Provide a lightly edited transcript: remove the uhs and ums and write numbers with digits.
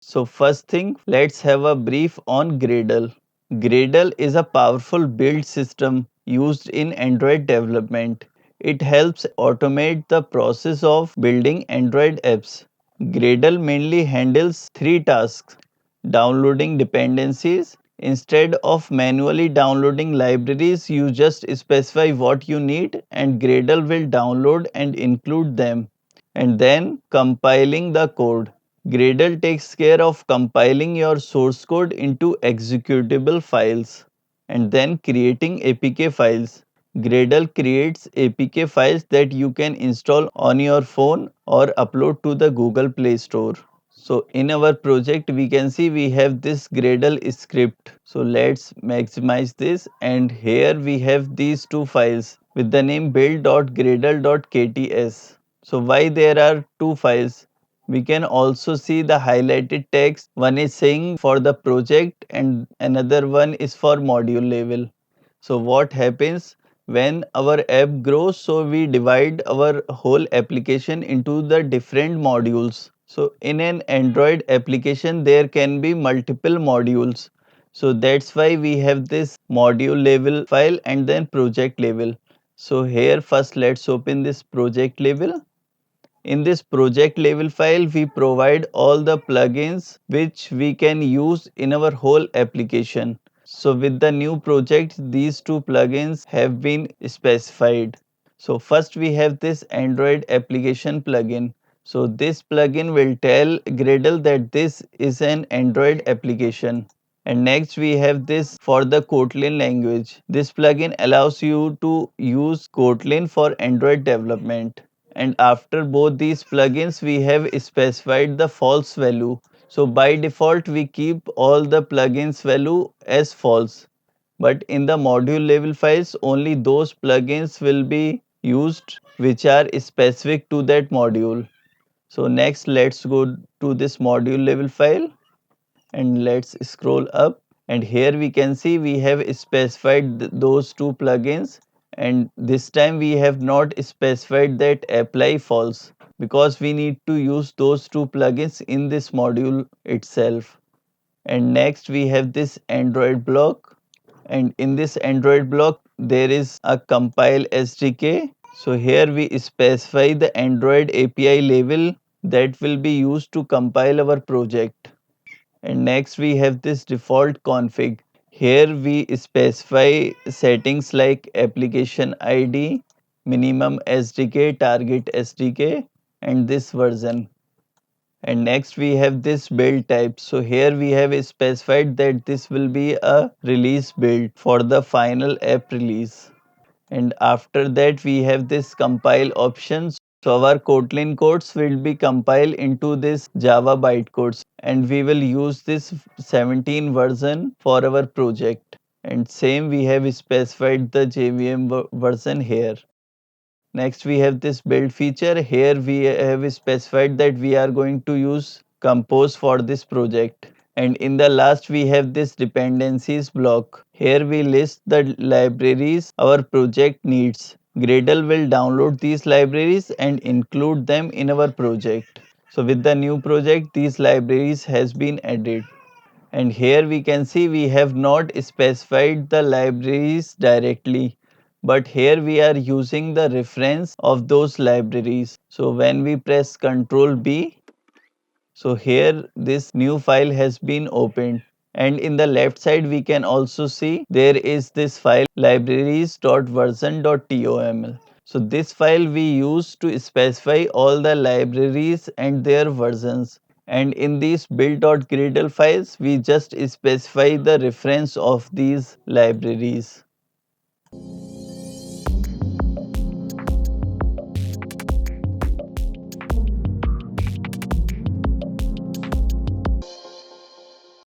So first thing, let's have a brief on Gradle. Gradle is a powerful build system used in Android development. It helps automate the process of building Android apps. Gradle mainly handles three tasks: downloading dependencies. Instead of manually downloading libraries, you just specify what you need and Gradle will download and include them. And then compiling the code. Gradle takes care of compiling your source code into executable files and then creating APK files. Gradle creates APK files that you can install on your phone or upload to the Google Play Store. So in our project we can see we have this Gradle script. So let's maximize this, and here we have these two files with the name build.gradle.kts. So why there are two files? We can also see the highlighted text. One is saying for the project and another one is for module level. So what happens when our app grows? So we divide our whole application into the different modules. So in an Android application, there can be multiple modules. So that's why we have this module level file and then project level. So here first let's open this project level. In this project level file, we provide all the plugins which we can use in our whole application. So with the new project, these two plugins have been specified. So first we have this Android application plugin. So this plugin will tell Gradle that this is an Android application. And next we have this for the Kotlin language. This plugin allows you to use Kotlin for Android development. And after both these plugins, we have specified the false value. So by default, we keep all the plugins value as false. But in the module level files, only those plugins will be used which are specific to that module. So next, let's go to this module level file and let's scroll up, and here we can see we have specified those two plugins, and this time we have not specified that apply false because we need to use those two plugins in this module itself. And next we have this Android block, and in this Android block there is a compile SDK. So here we specify the Android API label that will be used to compile our project. And next we have this default config. Here we specify settings like application ID, minimum SDK, target SDK, and this version. And next we have this build type. So here we have specified that this will be a release build for the final app release. And after that we have this compile option. So our Kotlin codes will be compiled into this Java bytecodes, and we will use this 17 version for our project. And same we have specified the JVM version here. Next we have this build feature. Here we have specified that we are going to use Compose for this project. And in the last we have this dependencies block. Here we list the libraries our project needs. Gradle will download these libraries and include them in our project. So with the new project, these libraries has been added. And here we can see we have not specified the libraries directly, but here we are using the reference of those libraries. So when we press Ctrl B, so here this new file has been opened, and in the left side we can also see there is this file libraries.version.toml. So this file we use to specify all the libraries and their versions, and in these build.gradle files we just specify the reference of these libraries.